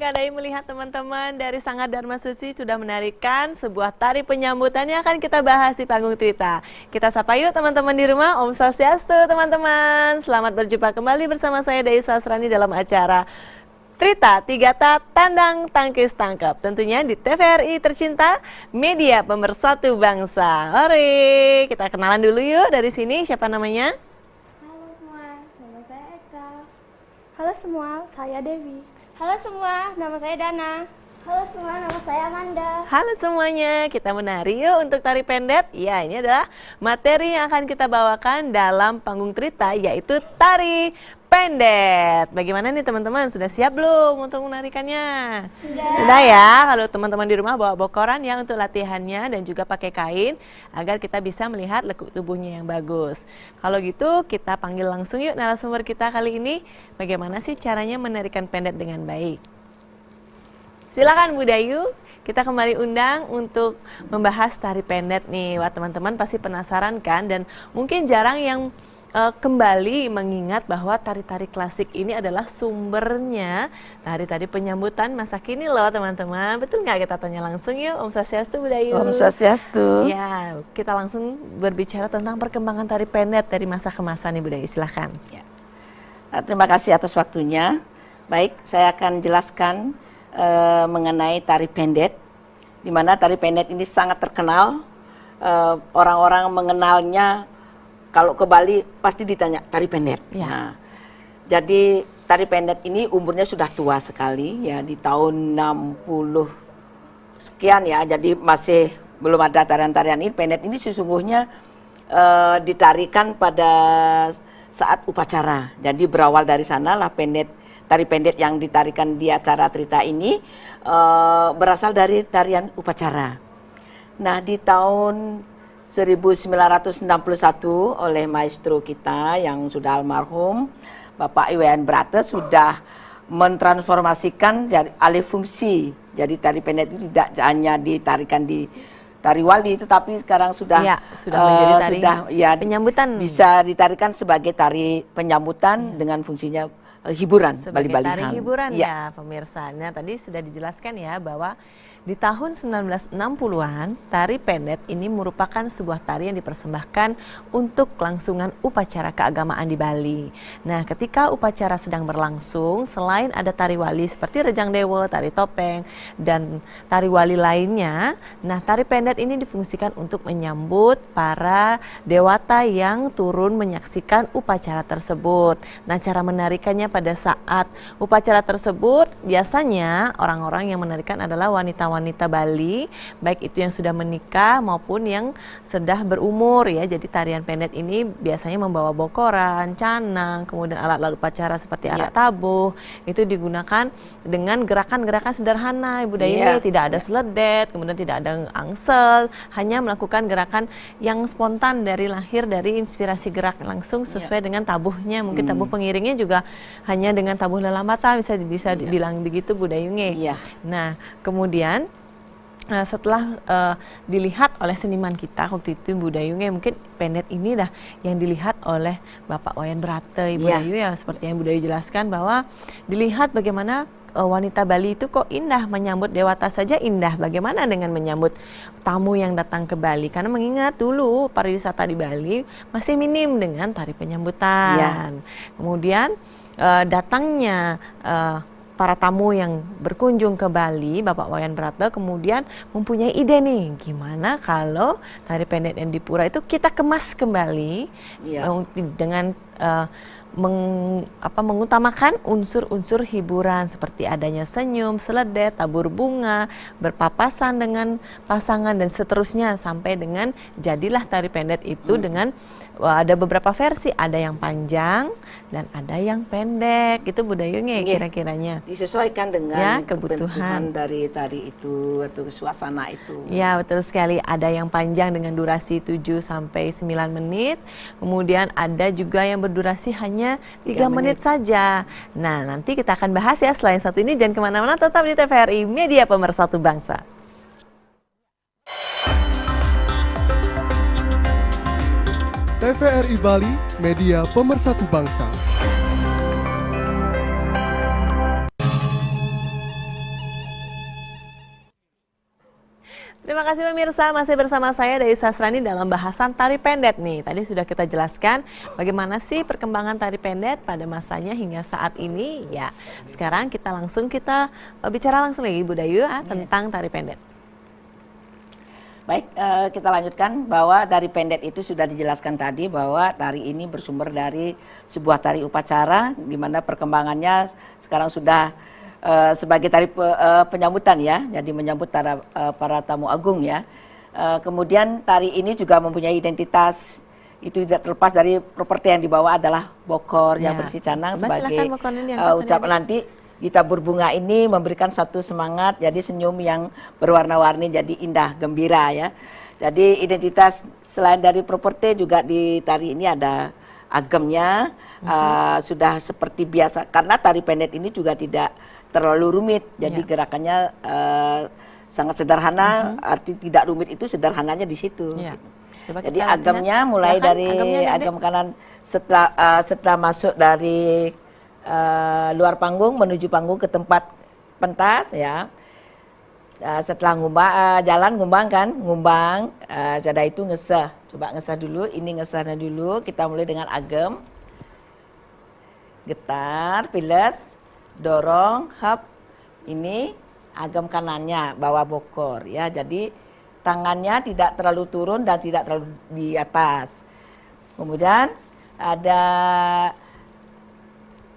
Kak Dai melihat teman-teman dari Sanggar Dharma Suci sudah menarikan sebuah tari penyambutan yang akan kita bahas di panggung Trita. Kita sapa yuk teman-teman di rumah. Om Swastiastu teman-teman. Selamat berjumpa kembali bersama saya Dai Sasrani dalam acara Trita Tigata Tandang Tangkis Tangkap. Tentunya di TVRI tercinta, media pemersatu bangsa. Ore, kita kenalan dulu yuk dari sini. Siapa namanya? Halo semua, nama saya Eka. Halo semua, saya Dewi. Halo semua, nama saya Dana. Halo semua, nama saya Amanda. Halo semuanya, kita menari yuk untuk tari pendet. Ya, ini adalah materi yang akan kita bawakan dalam panggung Trita, yaitu tari pendet. Bagaimana nih teman-teman, sudah siap belum untuk menarikannya? Sudah ya, kalau teman-teman di rumah bawa bokoran ya untuk latihannya dan juga pakai kain agar kita bisa melihat lekuk tubuhnya yang bagus. Kalau gitu kita panggil langsung yuk narasumber kita kali ini. Bagaimana sih caranya menarikan pendet dengan baik? Silakan Bu Dayu, kita kembali undang untuk membahas tari pendet nih. Wah, teman-teman pasti penasaran kan, dan mungkin jarang yang kembali mengingat bahwa tari-tari klasik ini adalah sumbernya tari-tari penyambutan masa kini loh teman-teman. Betul nggak? Kita tanya langsung yuk. Om Swastiastu Bu Dayu. Om Swastiastu. Ya, kita langsung berbicara tentang perkembangan tari pendet dari masa ke masa nih Bu Dayu, silahkan. Ya. Terima kasih atas waktunya. Baik, saya akan jelaskan mengenai tari pendet, di mana tari pendet ini sangat terkenal. Orang-orang mengenalnya, kalau ke Bali pasti ditanya tari pendet. Ya. Nah, jadi tari pendet ini umurnya sudah tua sekali ya, di tahun 60 sekian ya. Jadi masih belum ada tarian-tarian ini. Pendet ini sesungguhnya ditarikan pada saat upacara. Jadi berawal dari sanalah tari pendet yang ditarikan di acara Trita ini berasal dari tarian upacara. Nah, di tahun 1961 oleh maestro kita yang sudah almarhum, Bapak Iwayan Brata, sudah mentransformasikan dari alih fungsi. Jadi tari pendet itu tidak hanya ditarikan di tari wali, tetapi sekarang sudah menjadi tari penyambutan. Bisa ditarikan sebagai tari penyambutan dengan fungsinya hiburan, sebagai bali-balihan. tari hiburan ya pemirsa. Nah, tadi sudah dijelaskan ya bahwa di tahun 1960-an, tari pendet ini merupakan sebuah tari yang dipersembahkan untuk kelangsungan upacara keagamaan di Bali. Nah, ketika upacara sedang berlangsung, selain ada tari wali seperti Rejang Dewa, tari topeng, dan tari wali lainnya, nah tari pendet ini difungsikan untuk menyambut para dewata yang turun menyaksikan upacara tersebut. Nah, cara menarikannya pada saat upacara tersebut, biasanya orang-orang yang menarikan adalah wanita Bali, baik itu yang sudah menikah maupun yang sudah berumur ya. Jadi tarian pendet ini biasanya membawa bokoran, canang, kemudian alat-alat upacara seperti alat tabuh. Itu digunakan dengan gerakan-gerakan sederhana, Ibu Dayu. Tidak ada seledet, kemudian tidak ada angsel, hanya melakukan gerakan yang spontan dari lahir dari inspirasi gerak langsung sesuai dengan tabuhnya. Mungkin tabuh pengiringnya juga hanya dengan tabuh lelambata, bisa dibilang begitu Bu Dayu. Nah, kemudian setelah dilihat oleh seniman kita waktu itu Bu Dayu, mungkin pendet ini dah yang dilihat oleh Bapak Wayan Brata, Ibu Dayu ya, seperti yang Bu Dayu jelaskan bahwa dilihat bagaimana wanita Bali itu kok indah, menyambut dewata saja indah, bagaimana dengan menyambut tamu yang datang ke Bali, karena mengingat dulu pariwisata di Bali masih minim dengan tari penyambutan. Kemudian datangnya para tamu yang berkunjung ke Bali, Bapak Wayan Brata kemudian mempunyai ide nih, gimana kalau tari pendet yang di Pura itu kita kemas kembali dengan mengutamakan unsur-unsur hiburan seperti adanya senyum, seledet, tabur bunga, berpapasan dengan pasangan dan seterusnya sampai dengan jadilah tari pendet itu dengan ada beberapa versi, ada yang panjang dan ada yang pendek. Itu Bu Dayu kira-kiranya disesuaikan dengan kebutuhan dari tari itu atau suasana itu. Ya, betul sekali. Ada yang panjang dengan durasi 7 sampai 9 menit. Kemudian ada juga yang berdurasi hanya 3 menit saja. Nah, nanti kita akan bahas ya selain satu ini. Jangan kemana-mana, tetap di TVRI, media pemersatu bangsa. TVRI Bali, media pemersatu bangsa. Terima kasih pemirsa, masih bersama saya Dewi Sasrani dalam bahasan tari pendet nih. Tadi sudah kita jelaskan bagaimana sih perkembangan tari pendet pada masanya hingga saat ini. Ya, sekarang kita bicara langsung lagi Bu Dayu tentang tari pendet. Baik, kita lanjutkan bahwa tari pendet itu sudah dijelaskan tadi bahwa tari ini bersumber dari sebuah tari upacara di mana perkembangannya sekarang sudah sebagai tari penyambutan ya, jadi menyambut para tamu agung ya. Kemudian tari ini juga mempunyai identitas, itu tidak terlepas dari properti yang dibawa adalah bokor yang berisi canang sebagai ucapan nanti ditabur bunga ini memberikan satu semangat, jadi senyum yang berwarna-warni jadi indah, gembira ya. Jadi identitas selain dari properti juga di tari ini ada agemnya, sudah seperti biasa karena tari pendet ini juga tidak terlalu rumit, jadi gerakannya sangat sederhana, arti tidak rumit itu sederhananya di situ. Jadi agemnya mulai dari agem kanan setelah masuk dari luar panggung menuju panggung ke tempat pentas ya. Setelah jalan ngumbang, jadi itu ngeseh. Coba ngeseh dulu, ini ngesehnya dulu. Kita mulai dengan agem, getar, piles, dorong, hap. Ini agem kanannya bawa bokor ya. Jadi tangannya tidak terlalu turun dan tidak terlalu di atas. Kemudian ada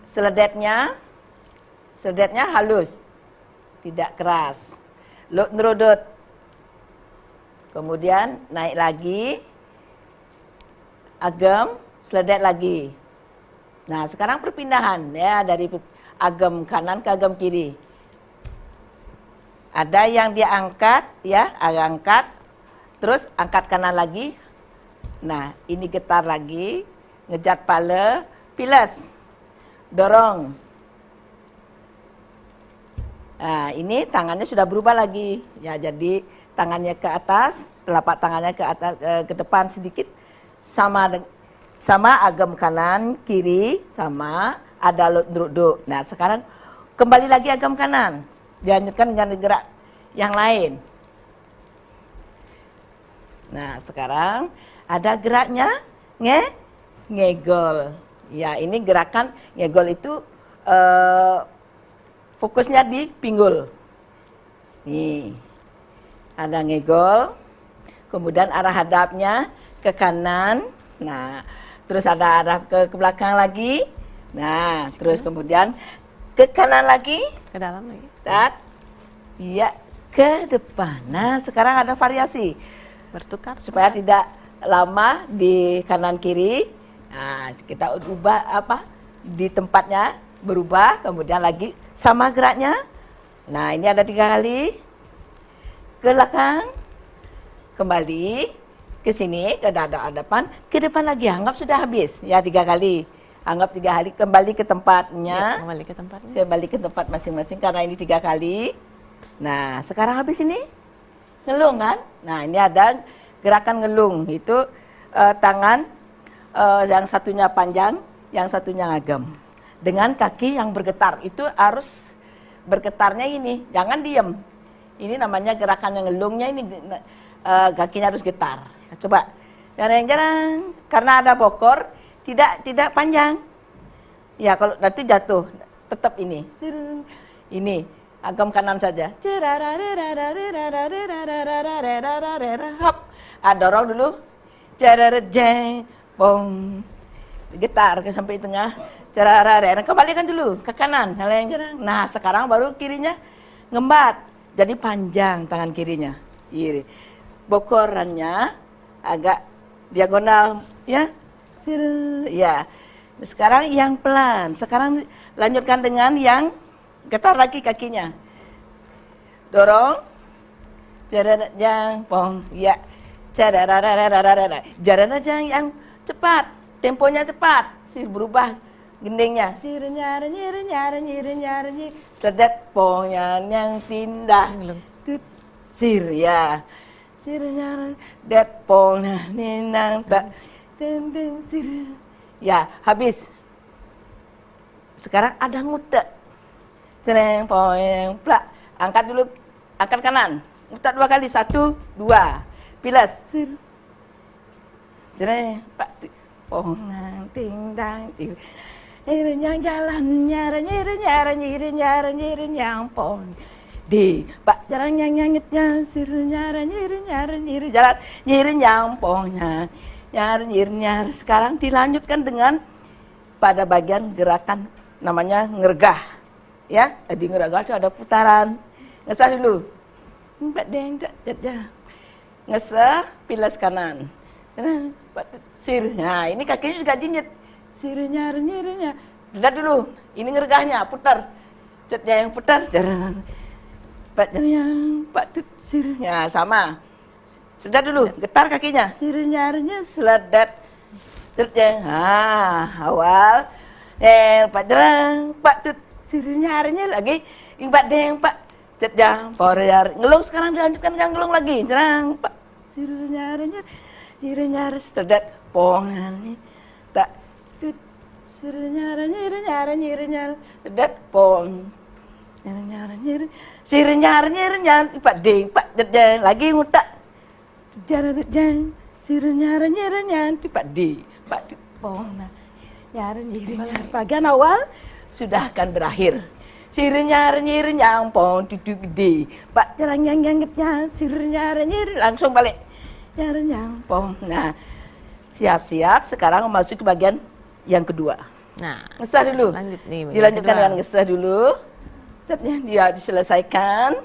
seledetnya halus, tidak keras. Lot nrodot. Kemudian naik lagi, agem, seledet lagi. Nah sekarang perpindahan ya dari agem kanan ke agem kiri. Ada yang dia angkat ya, angkat, terus angkat kanan lagi. Nah ini getar lagi, ngejat pala, piles, dorong. Nah ini tangannya sudah berubah lagi ya, jadi tangannya ke atas, telapak tangannya ke atas, ke depan sedikit, sama agem kanan kiri, sama ada lot duduk. Nah sekarang kembali lagi agem kanan, dilanjutkan dengan gerak yang lain. Nah sekarang ada geraknya ngegol. Ya ini gerakan ngegol itu fokusnya di pinggul. Nih ada ngegol, kemudian arah hadapnya ke kanan. Nah terus ada arah ke belakang lagi. Nah terus kemudian ke kanan lagi, ke dalam lagi. Iya ke depan. Nah sekarang ada variasi Bertukar supaya tidak lama di kanan kiri. Nah kita ubah di tempatnya berubah, kemudian lagi sama geraknya. Nah ini ada 3 kali ke belakang, kembali ke sini ke hadapan, ke depan lagi. Anggap sudah habis ya 3 kali. Anggap 3 kali, kembali ke tempatnya. Kembali ke tempat masing-masing karena ini 3 kali. Nah sekarang habis ini ngelung kan. Nah ini ada gerakan ngelung, itu tangan yang satunya panjang, yang satunya ngagem. Dengan kaki yang bergetar, itu harus bergetarnya ini, jangan diem. Ini namanya gerakan yang ngelungnya ini, kakinya harus getar. Coba, jarang-jarang, karena ada bokor, tidak panjang. Ya kalau nanti jatuh, tetap ini. Ini, agem kanan saja. Hop, dorong dulu. Bong, getar ke sampai tengah. Kembalikan dulu ke kanan. Nah sekarang baru kirinya ngembat, jadi panjang tangan kirinya. Kiri. Bokorannya agak diagonal ya. Ya. Sekarang yang pelan. Sekarang lanjutkan dengan yang getar lagi kakinya. Dorong. Pong. Ya. Jaran yang cepat, temponya cepat, berubah gendengnya. Sedet pongnya yang tindah. Sir ya. Det pongnya ninang tak. Sir. Ya, habis. Sekarang ada ngutek. Seneng poeng plak. Angkat dulu, angkat kanan. Ngutak 2 kali, 1, 2. Pilas. Sir. Jere, Pak. Pongang ting dang ting. Nyang jalan nyara nyiri nyara nyiri nyara nyiri nyang pong. Di Pak jarang nyang nyangit nyang sir nyara nyiri nyara nyiri jalan nyiri nyang pong nyara nyiri nyara. Sekarang dilanjutkan dengan pada bagian gerakan namanya ngergah. Ya, di ngergah itu ada putaran. Ngesah dulu. Mbak deng ngesah pilas kanan. Sir. Nah, ini kakinya juga jinjit. Sirnya, nyirinya. Lihat dulu, ini ngergahnya, putar. Cetnya yang putar, jalan. Pak yang Pak tut sirnya sama. Sudah dulu, getar kakinya. Sirnya, seledat. Cetnya, awal. Pak jarang, Pak tut sirnya lagi. Pak deng, Pak. Cetnya, porer. Ngelung sekarang dilanjutkan kan ngelung lagi. Jarang, Pak. Sirnya, seledat. Pongan. Tak tut sirnya sedat pong sirnya Pak ding Pak jeng lagi ngutak jeng sirnya Pak di Pak pong nyirnya bagian awal sudah akan berakhir sirnya pong duduk gede Pak jarang yang sirnya langsung balik nyarnya pong. Nah, siap-siap sekarang masuk ke bagian yang kedua. Nah, ngesah dulu. Lanjut nih. Dilanjutkan dengan ngesah dulu. Setnya dia diselesaikan.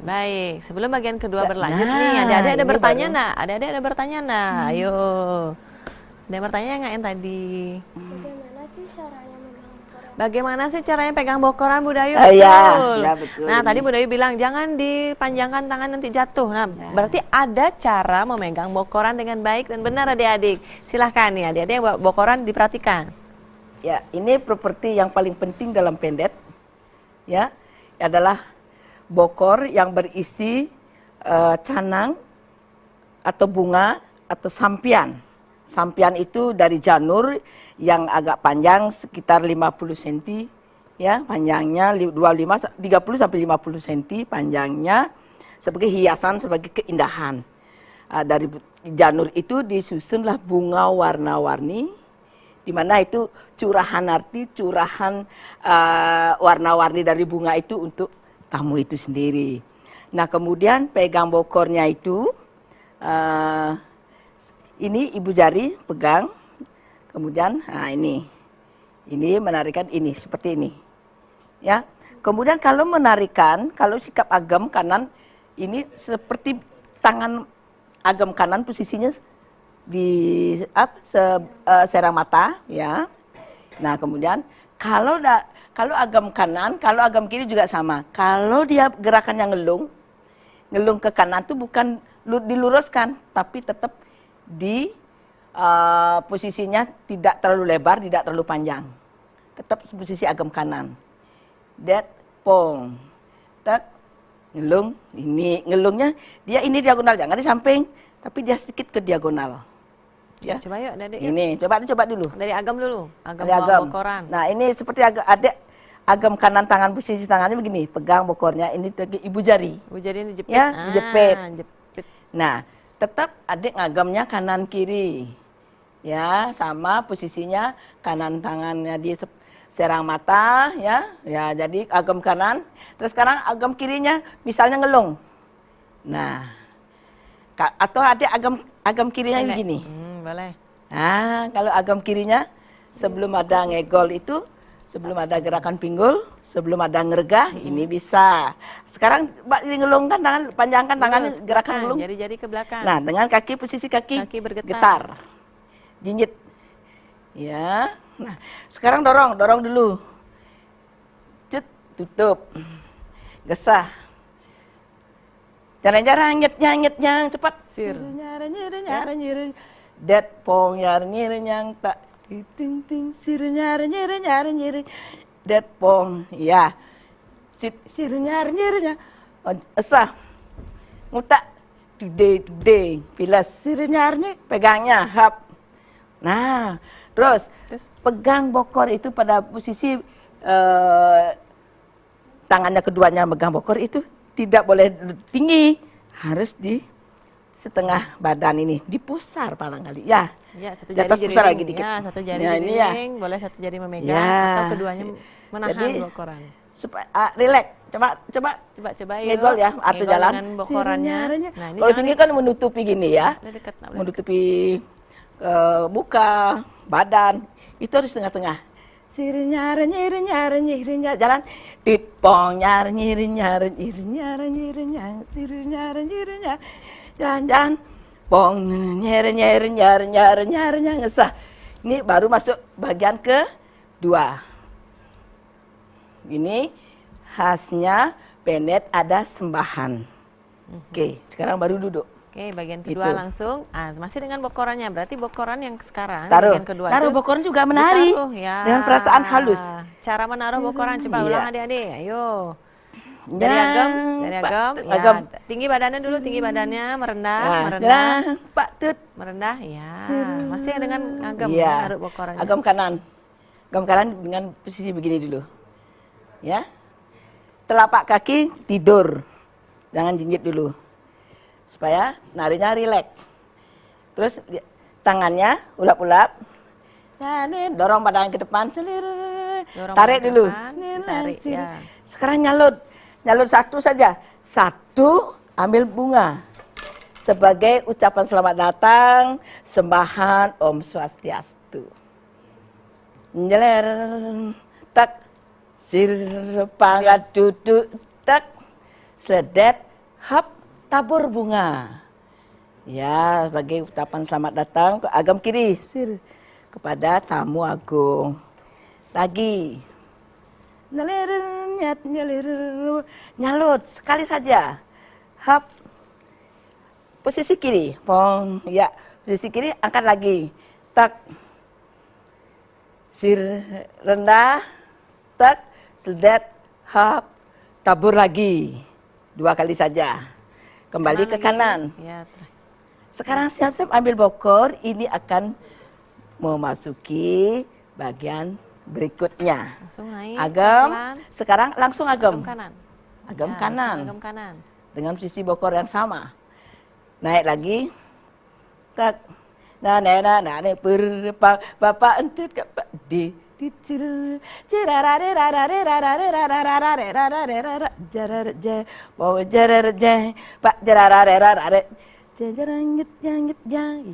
Baik, sebelum bagian kedua berlanjut Nah, nih, adik-adik ada ini bertanya baru. nak? Adik-adik ada bertanya nak? Ayo. Ada yang bertanya nggak yang tadi? Bagaimana sih caranya megang bokoran? Bagaimana sih caranya pegang bokoran Bu Dayu? Iya, ya betul. Nah, tadi Bu Dayu bilang jangan dipanjangkan tangan nanti jatuh. Nah, berarti ada cara memegang bokoran dengan baik dan benar adik-adik. Silahkan nih adik-adik yang bawa bokoran diperhatikan. Ya, ini properti yang paling penting dalam pendet. Ya, adalah bokor yang berisi canang atau bunga atau sampian. Sampian itu dari janur yang agak panjang sekitar 50 cm ya, panjangnya 30 sampai 50 cm panjangnya sebagai hiasan, sebagai keindahan. Dari janur itu disusunlah bunga warna-warni di mana itu curahan warna-warni dari bunga itu untuk tamu itu sendiri. Nah, kemudian pegang bokornya itu ini ibu jari pegang, kemudian ini menarikan ini seperti ini, ya. Kemudian kalau menarikan, kalau sikap agam kanan ini seperti tangan agam kanan posisinya di serang mata, ya. Nah, kemudian kalau agam kanan, kalau agam kiri juga sama. Kalau dia gerakannya ngelung ke kanan itu bukan diluruskan, tapi tetap di posisinya tidak terlalu lebar, tidak terlalu panjang. Tetap posisi agam kanan. Dat, pong, tak, ngelung. Ini ngelungnya dia ini diagonal, jangan di samping, tapi dia sedikit ke diagonal. Ya. Coba yuk adik. Ini coba dulu. Dari agam dulu. Agam Dari bawa bokoran. Nah, ini seperti adik agam kanan tangan, posisi tangannya begini, pegang bokornya, ini ibu jari. Bu jadi ini jepit. Ya, dijepit. Jepit. Nah, tetap adik ngagamnya kanan kiri. Ya, sama posisinya kanan tangannya di serang mata, ya. Ya, jadi agam kanan. Terus sekarang agam kirinya misalnya ngelung. Nah, atau adik agam kirinya begini. Boleh. Nah, kalau agam kirinya sebelum ada ngegol itu, sebelum ada gerakan pinggul, sebelum ada ngergah, ini bisa. Sekarang Mbak ngelungkan tangan, panjangkan tangannya, gerakan ngelung. Jadi ke belakang. Nah, dengan posisi kaki bergetar. getar. Jinjit. Ya. Nah, sekarang dorong dulu. Cut, tutup. Gesah. Jarang-jarang nyet-nyang cepat. Sir. Nyari. Dat pong nyari nyang tak ting ting sir nyari dat pong ya sir nyari esah ngutak today pilas sir nyari pegangnya hap. Nah, terus pegang bokor itu pada posisi tangannya keduanya megang bokor itu tidak boleh tinggi, harus di setengah badan ini, di pusar barangkali ya. Ya, satu Di atas jari pusar jari lagi dikit. ya, satu jari Ya, jari ini ya. boleh satu jari memegang Ya. atau keduanya menahan Jadi, bokoran. Supaya relax. Coba Coba yuk. ngegol ya, atau Ngegol jalan. dengan bokorannya. Nah, ini Kalau jangan tinggi kan menutupi gini ya. udah dekat, nak, udah Menutupi muka, badan. Itu harus tengah-tengah. Sirinya nyirinya jalan ditpong nyirinya sirinya jalan pong nyirinya ngesah. Ini baru masuk bagian kedua. Ini khasnya pendet ada sembahan. Oke, sekarang baru duduk. Oke, bagian kedua Itu. langsung. Masih dengan bokorannya. Berarti bokoran yang sekarang Taruh, bagian kedua taruh itu bokoran juga menari ditaruh, ya. dengan perasaan halus. Cara menaruh bokoran coba Iya. ulang adik-adik. Ayo. Dari Nah, agam, dari Pak, agam. Ya. agam. Tinggi badannya dulu, tinggi badannya merendah, Nah, merendah, nah, Pak Tut. merendah. Ya. Masih dengan agam Iya. menaruh bokorannya. Agam kanan. Agam kanan dengan posisi begini dulu. Ya. Telapak kaki tidur. Jangan jinjit dulu. Supaya narinya rileks. Terus tangannya ulap-ulap. Nah, ini dorong badan ke depan. Dorong Tarik ke dulu. depan, tarik, ya. Sekarang nyalut. Nyalut satu saja. Satu, ambil bunga. Sebagai ucapan selamat datang, sembahan Om Swastiastu. Nyeler, tak, sir, pangkat duduk, tak, sledet, hap, tabur bunga. Ya, sebagai ucapan selamat datang ke agam kiri, sir, kepada tamu agung. Lagi. Nyelir, nyelir, nyalut, sekali saja. Hap, posisi kiri, pong, ya, posisi kiri, angkat lagi. Tak, sir, rendah, tak, sledet, hap, tabur lagi. 2 kali saja. Kembali ke lagi. kanan. Ya, Sekarang siap-siap ambil bokor, ini akan memasuki bagian berikutnya. langsung naik. Agam, pelan-pelan. sekarang langsung agam. Agam kanan. Agam Ya, kanan. Agam kanan. Dengan posisi bokor yang sama. Naik lagi. Tak. Nah, bapak entut kapak di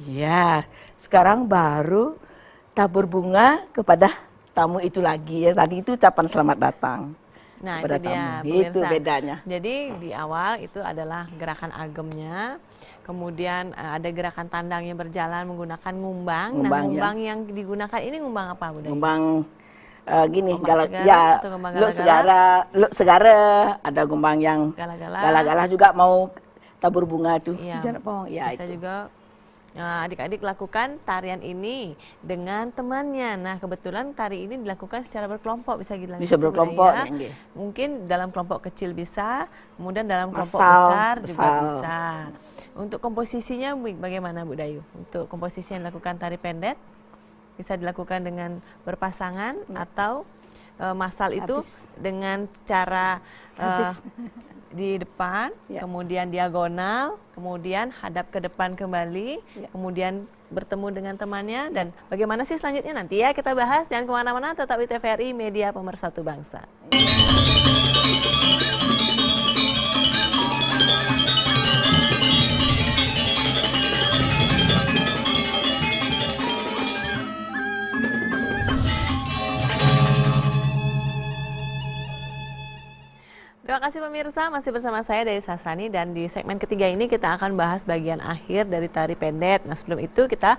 ya, sekarang baru tabur bunga kepada tamu itu lagi ya. Tadi itu ucapan selamat datang. Nah, kepada itu dia, tamu. Itu pemirsa. bedanya. Jadi di awal itu adalah gerakan agemnya, kemudian ada gerakan tandang yang berjalan menggunakan ngumbang. Nah, Ngumbang, ya. ngumbang yang digunakan ini ngumbang apa, Bu Dayu? Ngumbang gini, Ngumbang segara ya, atau ngumbang luk gala-gala? segara, ada ngumbang yang Gala-gala. gala-gala juga mau tabur bunga tuh. Iya. Jangan bohong. Ya, Bisa itu. juga adik-adik lakukan tarian ini dengan temannya. Nah, kebetulan tari ini dilakukan secara berkelompok, bisa gitu. Bisa berkelompok, ya. ya, nggih. Mungkin dalam kelompok kecil bisa, kemudian dalam kelompok Masal, besar juga besar. bisa. Untuk komposisinya bagaimana, Bu Dayu? Untuk komposisi yang dilakukan tari pendet bisa dilakukan dengan berpasangan atau masal itu dengan cara di depan, Ya. kemudian diagonal, kemudian hadap ke depan kembali, Ya. kemudian bertemu dengan temannya, dan bagaimana sih selanjutnya nanti ya kita bahas. Jangan kemana-mana, tetap di TVRI Media Pemersatu Bangsa. Terima kasih pemirsa, masih bersama saya Dewi Sasrani, dan di segmen ketiga ini kita akan bahas bagian akhir dari tari pendet. Nah, sebelum itu kita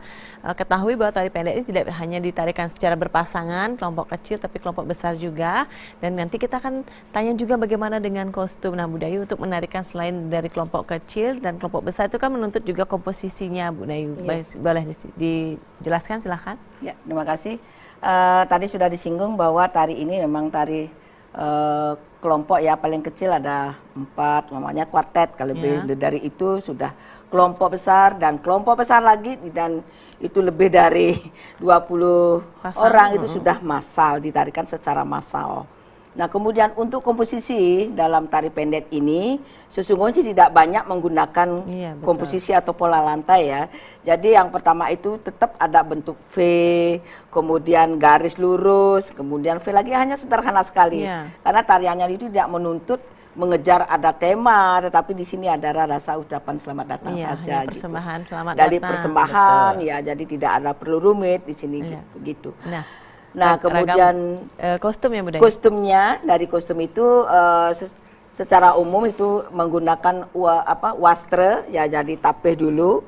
ketahui bahwa tari pendet ini tidak hanya ditarikan secara berpasangan, kelompok kecil tapi kelompok besar juga. Dan nanti kita akan tanya juga bagaimana dengan kostum. Nah, Bu Dayu, untuk menarikan selain dari kelompok kecil dan kelompok besar itu kan menuntut juga komposisinya, Bu Dayu. Ya. Boleh dijelaskan, silahkan. Ya, terima kasih. Tadi sudah disinggung bahwa tari ini memang tari kelompok ya, paling kecil ada 4, namanya kuartet. Kalau lebih dari itu sudah kelompok besar dan kelompok besar lagi, dan itu lebih dari 20 orang itu sudah massal, ditarikan secara massal. Nah, kemudian untuk komposisi dalam tari pendek ini sesungguhnya tidak banyak menggunakan Iya, betul. komposisi atau pola lantai ya. Jadi yang pertama itu tetap ada bentuk V, kemudian garis lurus, kemudian V lagi hanya sederhana sekali. Iya. Karena tariannya itu tidak menuntut mengejar ada tema, tetapi di sini ada rasa ucapan selamat datang Iya, saja hanya persembahan selamat Dari datang, persembahan betul. ya, jadi tidak ada perlu rumit di sini Iya. begitu. Nah, Kemudian kostum ya, Bu Day? kostumnya, dari kostum itu secara umum itu menggunakan wastra ya, jadi tapeh dulu.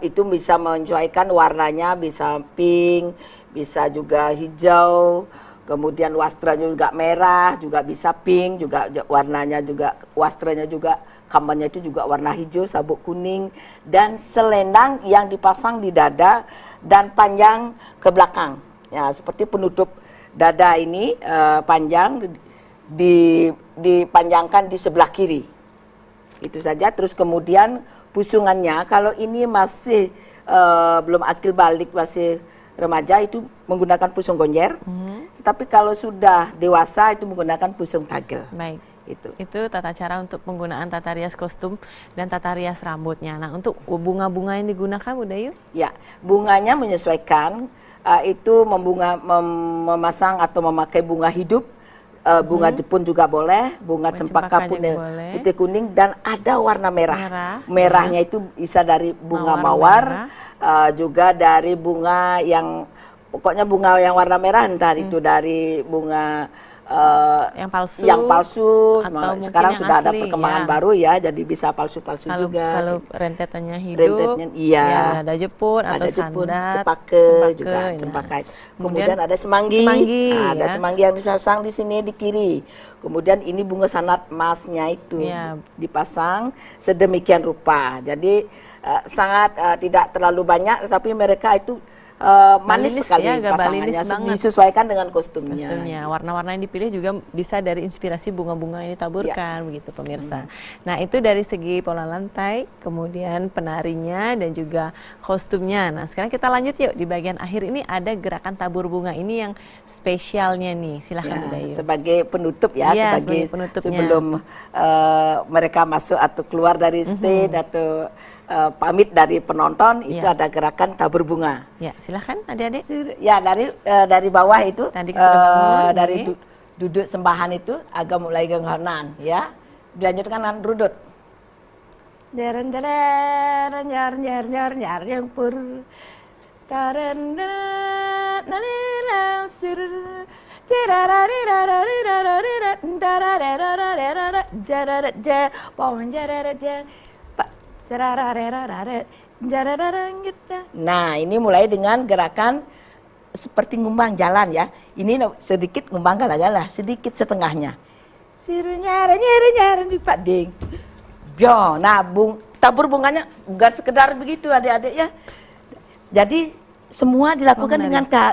Itu bisa menyesuaikan warnanya, bisa pink, bisa juga hijau. Kemudian wastranya juga merah, juga bisa pink, juga warnanya juga wastranya juga kambannya itu juga warna hijau, sabuk kuning, dan selendang yang dipasang di dada dan panjang ke belakang. Ya, seperti penutup dada ini panjang dipanjangkan di sebelah kiri. Itu saja. Terus kemudian pusungannya, kalau ini masih belum akil balik, masih remaja itu menggunakan pusung gonjer. Tetapi kalau sudah dewasa itu menggunakan pusung tagel. Baik. Itu tata cara untuk penggunaan tata rias kostum dan tata rias rambutnya. Nah, untuk bunga-bunga yang digunakan, Bu Dayu? Ya, bunganya menyesuaikan, itu memasang atau memakai bunga hidup, bunga Jepun juga boleh, bunga cempaka juga boleh. putih kuning, dan ada warna merah. Merahnya itu bisa dari bunga mawar, juga dari bunga yang pokoknya bunga yang warna merah, entah itu dari bunga yang palsu. Sekarang sudah ada perkembangan baru ya, jadi bisa palsu-palsu juga. Kalau rentetannya hidup, iya. Ya, ada Jepun atau Jepun, sandat, cempaka juga, ya. cempaka. Kemudian ada semanggi, ada semanggi yang dipasang di sini di kiri. Kemudian ini bunga sanat emasnya itu dipasang sedemikian rupa. Jadi sangat tidak terlalu banyak, tapi mereka itu manis sekali ya, pasangannya, disesuaikan dengan kostumnya. Warna-warna yang dipilih juga bisa dari inspirasi bunga-bunga yang ditaburkan, begitu pemirsa. Nah, itu dari segi pola lantai, kemudian penarinya dan juga kostumnya. Nah, sekarang kita lanjut yuk, di bagian akhir ini ada gerakan tabur bunga ini yang spesialnya nih. Silahkan Bu Dayu. Sebagai penutup ya, sebagai sebelum mereka masuk atau keluar dari stage atau pamit dari penonton, itu ada gerakan tabur bunga. Ya, silahkan adik-adik. Ya, dari bawah itu, tadi bangun, dari duduk sembahan itu agak mulai genggaman ya. Dilanjutkan dengan rudut. Jaren jaren nyar nyar nyar nyar yang pur. Taren nalira sir. Nah, ini mulai dengan gerakan seperti ngumbang jalan ya. Ini sedikit ngumbang gala-gala, sedikit setengahnya. Nah, tabur bunganya bukan sekedar begitu adik-adik ya. Jadi semua dilakukan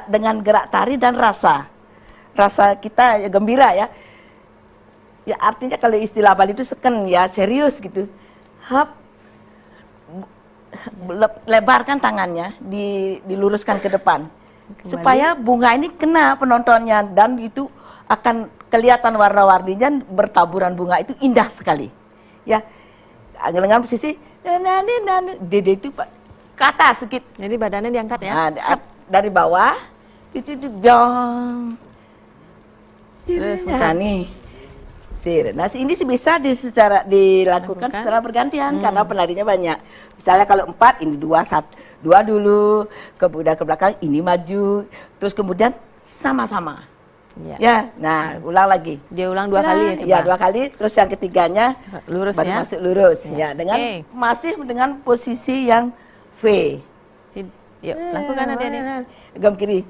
dengan gerak tari dan rasa kita gembira ya. Ya, artinya kalau istilah Bali itu seken ya, serius gitu. Lebarkan tangannya, diluruskan ke depan. Supaya bunga ini kena penontonnya, dan itu akan kelihatan warna-warninya, bertaburan bunga itu indah sekali. Ya, dengan posisi dede itu ke atas sedikit. Jadi badannya diangkat ya. Nah, dari bawah itu biong. Nah, nih. Nah, ini bisa dilakukan secara bergantian karena penarinya banyak. Misalnya kalau 4, ini 2 dulu, kemudian ke belakang ini maju, terus kemudian sama-sama. Ya, nah ulang lagi. Dia ulang 2 kali ya, coba. Ya, 2 kali, terus yang ketiganya lurus baru ya. masuk lurus. Ya, dengan masih dengan posisi yang V. Yuk, lakukan adik-adik. Gam kiri.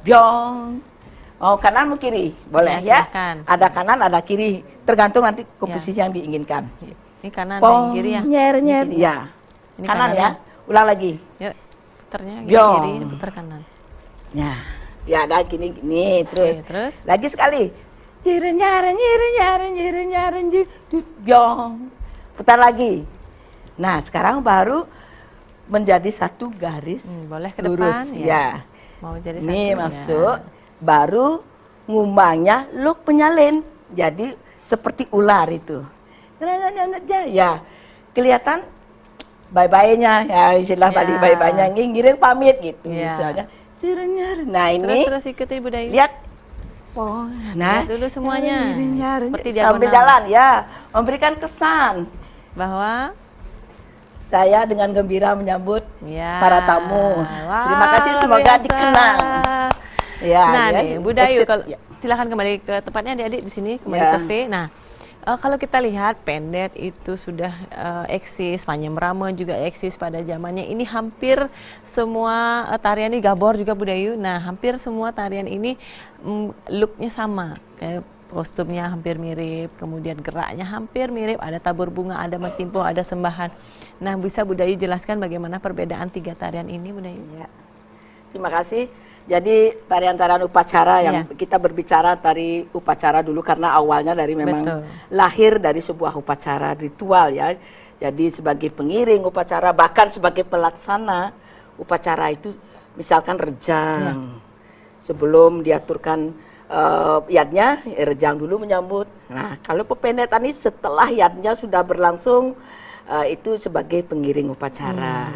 Biong. Oh, kanan mau kiri, boleh ya? Ada kanan, ada kiri, tergantung nanti komposisi yang diinginkan. Ini kanan, yang kiri ya? Nyer. Ya. Ini kanan ya, ulang lagi. Yuk, puternya kiri, puter kanan. Ya, ada gini, terus. Lagi sekali. Biong. Putar lagi. Nah, sekarang baru menjadi satu garis boleh ke lurus depan ya. Mau jadi Nih satu, masuk, ya. baru ngumbangnya luk penyalin. Jadi seperti ular itu. Ya, kelihatan bye-bye-nya, ya istilah Ya. tadi bye-bye-nya, ngiring pamit gitu Ya. misalnya. Sirenyar. Nah ini, Terus ikuti Bu Dayu. lihat. Oh, Lihat dulu semuanya. Seperti sambil diagonal. jalan ya, memberikan kesan Bahwa saya dengan gembira menyambut ya. para tamu. Wah, Terima kasih, luar semoga biasa. dikenang. Ya, Nah ya, nih Bu Dayu, exit, kalau ya. silakan kembali ke tempatnya adik-adik di sini, kembali Ya. ke V. Nah, kalau kita lihat pendet itu sudah eksis, Panyemrama juga eksis pada zamannya. Ini hampir semua tarian ini, Gabor juga Bu Dayu. Nah, hampir semua tarian ini looknya sama, kayak kostumnya hampir mirip, kemudian geraknya hampir mirip, ada tabur bunga, ada metimpo, ada sembahan. Nah, bisa Bu Dayu jelaskan bagaimana perbedaan tiga tarian ini, Bu Dayu? Ya. Terima kasih. Jadi tarian-tarian upacara yang kita berbicara tari upacara dulu karena awalnya dari memang Betul. lahir dari sebuah upacara ritual ya. Jadi sebagai pengiring upacara bahkan sebagai pelaksana upacara itu misalkan rejang. Sebelum diaturkan yadnya, rejang dulu menyambut. Nah, kalau pependetan ini setelah yadnya sudah berlangsung itu sebagai pengiring upacara.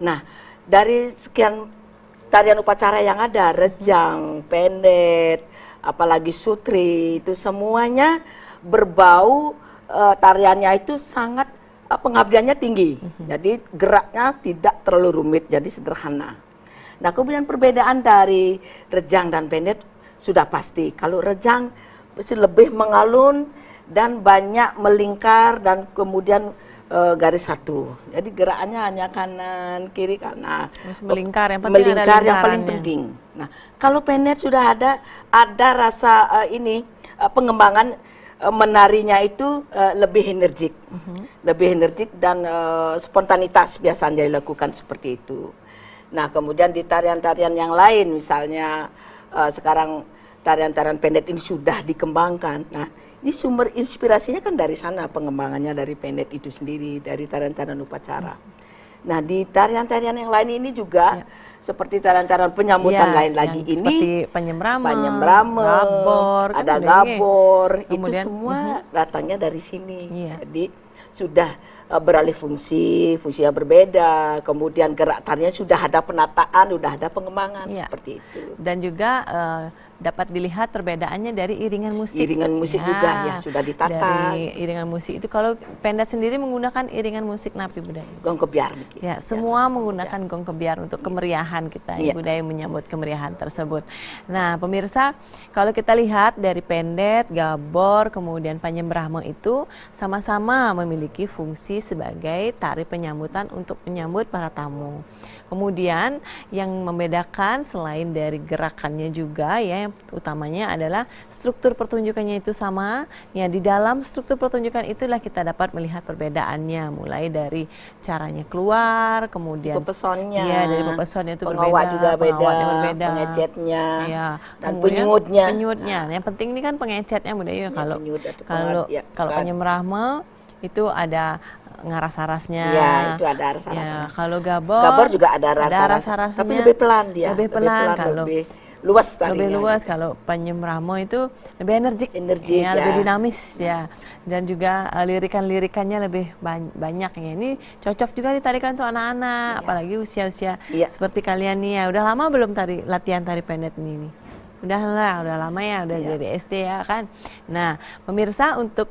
Nah, dari sekian tarian upacara yang ada, rejang, pendet, apalagi sutri, itu semuanya berbau tariannya itu sangat pengabdiannya tinggi. Jadi geraknya tidak terlalu rumit, jadi sederhana. Nah, kemudian perbedaan dari rejang dan pendet sudah pasti. Kalau rejang mesti lebih mengalun dan banyak melingkar dan kemudian garis satu. Jadi gerakannya hanya kanan, kiri, kanan. Melingkar, yang penting melingkar ada yang paling lingkarannya. penting. Nah, kalau pendet sudah ada rasa pengembangan menarinya itu lebih energik. Lebih energik dan spontanitas biasanya dilakukan seperti itu. Nah, kemudian di tarian-tarian yang lain misalnya sekarang tarian-tarian pendet ini sudah dikembangkan. Nah, ini sumber inspirasinya kan dari sana, pengembangannya dari pendet itu sendiri, dari tarian-tarian upacara. Nah, di tarian-tarian yang lain ini juga seperti tarian-tarian penyambutan lain lagi ini, seperti Panyemrama, Gabor, ada kan Gabor, kemudian, itu semua datangnya dari sini. Iya. Jadi sudah beralih fungsinya berbeda, kemudian gerak tarian sudah ada penataan, sudah ada pengembangan seperti itu. Dan juga dapat dilihat perbedaannya dari iringan musik. Iringan musik juga ya sudah ditata. Dari iringan musik itu kalau pendet sendiri menggunakan iringan musik napi budaya. Gong kebiar. Ya, semua menggunakan gong kebiar untuk kemeriahan kita, budaya menyambut kemeriahan tersebut. Nah, pemirsa, kalau kita lihat dari pendet, Gabor, kemudian Panyemrama itu sama-sama memiliki fungsi sebagai tari penyambutan untuk menyambut para tamu. Kemudian yang membedakan selain dari gerakannya juga ya, yang utamanya adalah struktur pertunjukannya itu sama. Ya, di dalam struktur pertunjukan itulah kita dapat melihat perbedaannya, mulai dari caranya keluar, kemudian pepesonnya. Ya, dari pepesonnya itu pengawat berbeda, juga pengawatnya beda, berbeda, pengecetnya, ya, dan kemudian penyutnya. Penyutnya. Yang penting ini kan pengecetnya budaya. Ya, Kalau penyut atau kalau ya, kalau Panyemrama itu ada ngaras-arasnya. Ya, itu ada aras-arasnya. Ya, kalau Gabor, Gabor juga ada aras-arasnya. rasa-rasa, tapi lebih pelan dia. Lebih pelan, kalau lebih luas tarinya. lebih luas. Kalau Panyemrama itu lebih energik, Energik, lebih ya. dinamis ya. Dan juga lirikan-lirikannya lebih banyak ya. Ini cocok juga ditarikan untuk anak-anak, apalagi usia-usia seperti kalian nih ya. Udah lama belum latihan tari pendet ini? Udah lama ya, udah jadi SD ya kan. Nah, pemirsa, untuk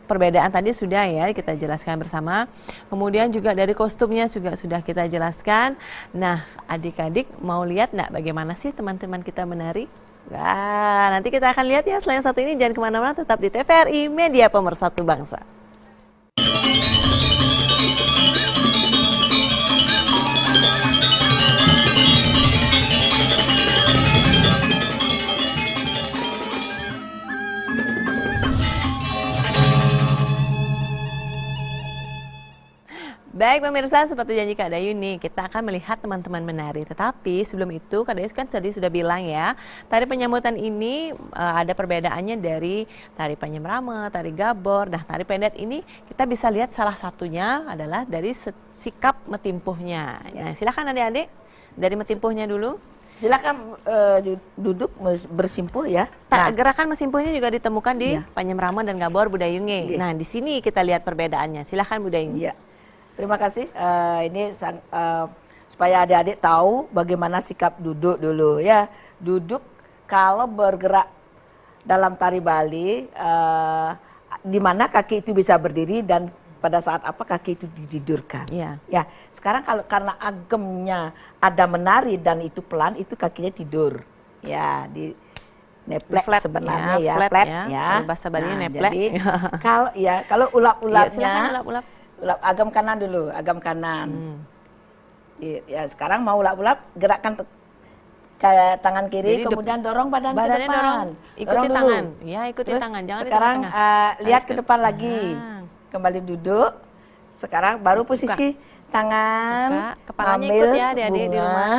perbedaan tadi sudah ya kita jelaskan bersama. Kemudian juga dari kostumnya juga sudah kita jelaskan. Nah, adik-adik mau lihat enggak bagaimana sih teman-teman kita menari? Nah, nanti kita akan lihat ya. Selain satu ini jangan kemana-mana, tetap di TVRI Media Pemersatu Bangsa. Baik pemirsa, seperti janji Kak Dayu nih, kita akan melihat teman-teman menari. Tetapi sebelum itu, Kak Dayu kan tadi sudah bilang ya, tari penyambutan ini ada perbedaannya dari tari Panyemrama, tari Gabor. Nah, tari pendet ini kita bisa lihat salah satunya adalah dari sikap metimpuhnya. Nah, silakan adik-adik dari metimpuhnya dulu. Silakan duduk bersimpuh ya. Gerakan mesimpuhnya juga ditemukan di Iya. Panyemrama dan Gabor Budayunge. Iya. Nah, di sini kita lihat perbedaannya. Silahkan Budayung. Iya. Terima kasih. Ini supaya adik-adik tahu bagaimana sikap duduk dulu ya. Duduk kalau bergerak dalam tari Bali, di mana kaki itu bisa berdiri dan pada saat apa kaki itu ditidurkan. Iya. Ya, sekarang kalau karena agemnya ada menari dan itu pelan, itu kakinya tidur. Ya, di neplek Flat, sebenarnya ya, ya, flat flat ya. ya. Kalau bahasa Balinya neplek. Jadi kalau Iya, ulap-ulapnya, silakan ulap-ulap. ulap agam kanan dulu, agam kanan. Ya, sekarang mau ulap-ulap, gerakkan kayak tangan kiri, Jadi kemudian dorong badan ke badannya depan. dorong, ikuti Dorong dulu. tangan. Ya, ikuti Terus tangan, jangan di sekarang tengah-tengah. lihat ke depan lagi. Ah. Kembali duduk. Sekarang baru posisi tangan, Buka. Kepalanya ambil ikut ya adik-adik di bunga. rumah.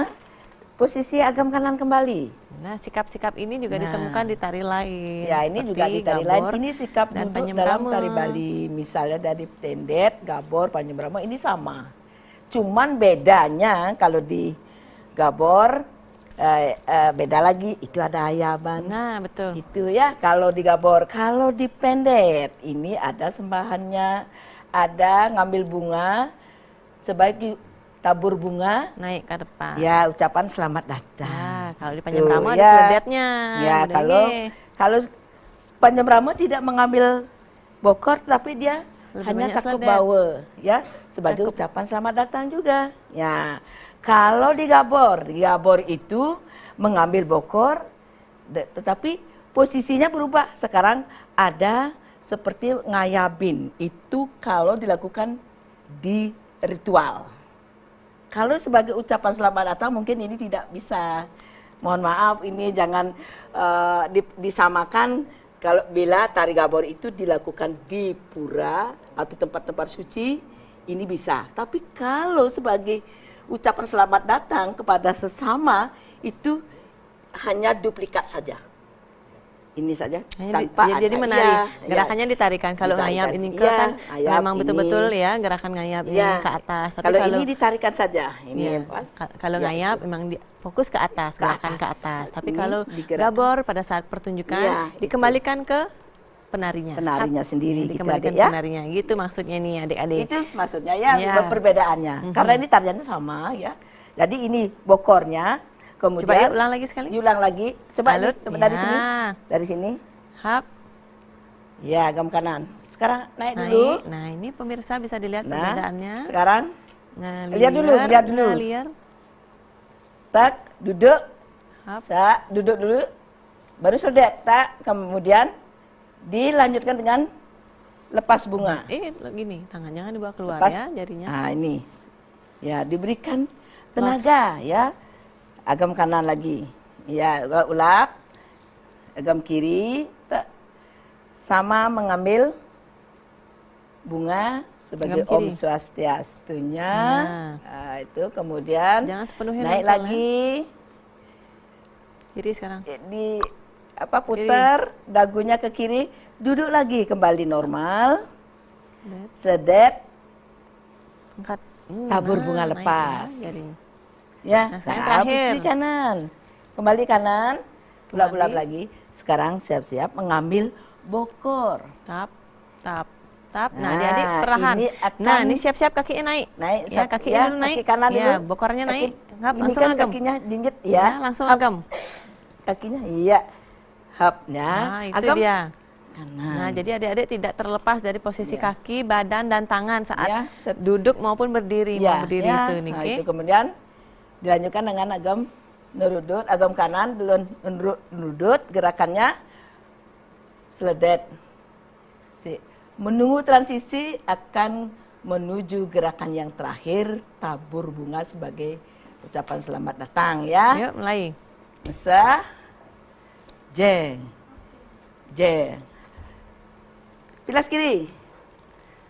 Posisi agam kanan kembali. Nah, sikap-sikap ini juga Nah. ditemukan di tari lain. Ya, ini juga di seperti tari lain. Gabor Ini sikap dan duduk dalam Panyembrama. tari Bali. Misalnya dari tendet, Gabor, Panyembrama ini sama. Cuman bedanya kalau di Gabor beda lagi, itu ada ayaban. Nah, betul. Itu ya kalau di Gabor. Kalau di pendet ini ada sembahannya, ada ngambil bunga, sebagai tabur bunga, Naik ke depan. ya ucapan selamat datang. Nah, kalau di Tuh, Panyembrama ada ya. seledetnya. Ya, Udah kalau Panyembrama tidak mengambil bokor, tapi dia Lebih hanya banyak cakup seledet. bawa, ya sebagai ucapan selamat datang juga. Ya, kalau di Gabor itu mengambil bokor, tetapi posisinya berubah. Sekarang ada seperti ngayabin. Itu kalau dilakukan di ritual. Kalau sebagai ucapan selamat datang mungkin ini tidak bisa. Mohon maaf, ini jangan disamakan kalau bila tari Gabor itu dilakukan di pura atau tempat-tempat suci, ini bisa. Tapi kalau sebagai ucapan selamat datang kepada sesama, itu hanya duplikat saja. Ini saja tanpa jadi ada, menari. ya, Gerakannya ditarikan. Kalau ditarikan. ngayap ini Iya, kan ngayap memang ini. betul-betul ya gerakan ngayap ini Ya, ke atas. Tapi kalau ini ditarikan saja. Ini Iya. Pak. Kalau Ya, ngayap memang fokus ke atas, Ke gerakan ke atas. atas. Tapi Ini kalau digerakkan. Gabor pada saat pertunjukan Iya, dikembalikan ke penarinya. penarinya sendiri gitu, Dikembalikan adik, ya. ke penarinya. Gitu maksudnya nih adik-adik. Itu maksudnya ya, Ya. perbedaannya. Karena ini tariannya sama ya. Jadi ini bokornya, Coba kemudian yuk ulang lagi sekali. diulang lagi. Coba Alut, coba dari ya. sini. Dari sini. Hap, Ya, agam kanan. Sekarang naik dulu. naik. Nah, ini pemirsa bisa dilihat Nah, perbedaannya. sekarang Ngalir, lihat dulu. ngalir. tak duduk. Hap. Duduk dulu. Baru sedet, tak. Kemudian dilanjutkan dengan lepas bunga. Gini, tangan jangan dibawa keluar Lepas. ya jarinya. Nah, ini. Ya, diberikan tenaga ya. Agam kanan lagi. Ya, ulap. Agam kiri. Tak. Sama mengambil bunga sebagai Agam Om kiri. Swastiastunya. Nah. Nah, itu kemudian Jangan sepenuhnya naik nempel, lagi. Kiri sekarang. Di putar dagunya ke kiri, duduk lagi kembali normal. Sedet, Angkat. tabur bunga naik lepas. ya jarinya. ya. Nah, sekarang terakhir. posisi kanan. Kembali kanan, ulap-ulap Kembali. lagi. Sekarang siap-siap mengambil bokor. Tap, tap, tap. Nah, Nah, adik-adik perlahan. ini akan- Nah, ini siap-siap kakinya naik. Naik, Ya, kakinya dulu naik. kaki kanan Ya, dulu. bokornya naik. Hap, Ini langsung kan agam. kakinya jinjit Ya, ya. langsung Hap. agam. Kakinya iya. Hapnya. Nah, itu agam dia. kanan. Nah, jadi adik-adik tidak terlepas dari posisi kaki, badan, dan tangan saat Ya, duduk maupun berdiri. Ya, Mau berdiri ya. itu, Nah, Niki. itu kemudian dilanjutkan dengan agam nerudut, agam kanan dulu nerudut, gerakannya seledet. Menunggu transisi akan menuju gerakan yang terakhir, tabur bunga sebagai ucapan selamat datang ya. Yuk, mulai. Mesa, jeng, jeng. Pilas kiri.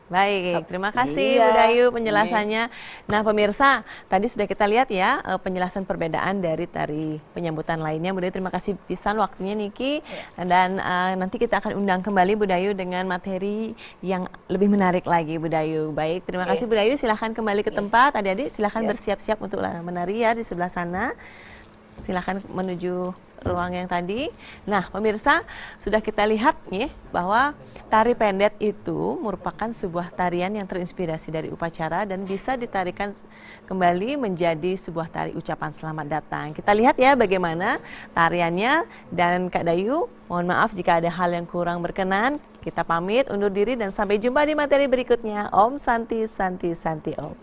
Baik, terima kasih Iya. Bu Dayu penjelasannya. Nah pemirsa, tadi sudah kita lihat ya penjelasan perbedaan dari tari penyambutan lainnya. Bu Dayu terima kasih pisan waktunya Niki. Dan nanti kita akan undang kembali Bu Dayu dengan materi yang lebih menarik lagi Bu Dayu. Baik, terima kasih Bu Dayu. Silahkan kembali ke tempat. Adik-adik silahkan bersiap-siap untuk menari ya di sebelah sana. Silakan menuju ruang yang tadi. Nah, pemirsa, sudah kita lihat nih bahwa tari pendet itu merupakan sebuah tarian yang terinspirasi dari upacara dan bisa ditarikan kembali menjadi sebuah tari ucapan selamat datang. Kita lihat ya bagaimana tariannya, dan Kak Dayu, mohon maaf jika ada hal yang kurang berkenan. Kita pamit, undur diri, dan sampai jumpa di materi berikutnya. Om Santi Santi Santi Om.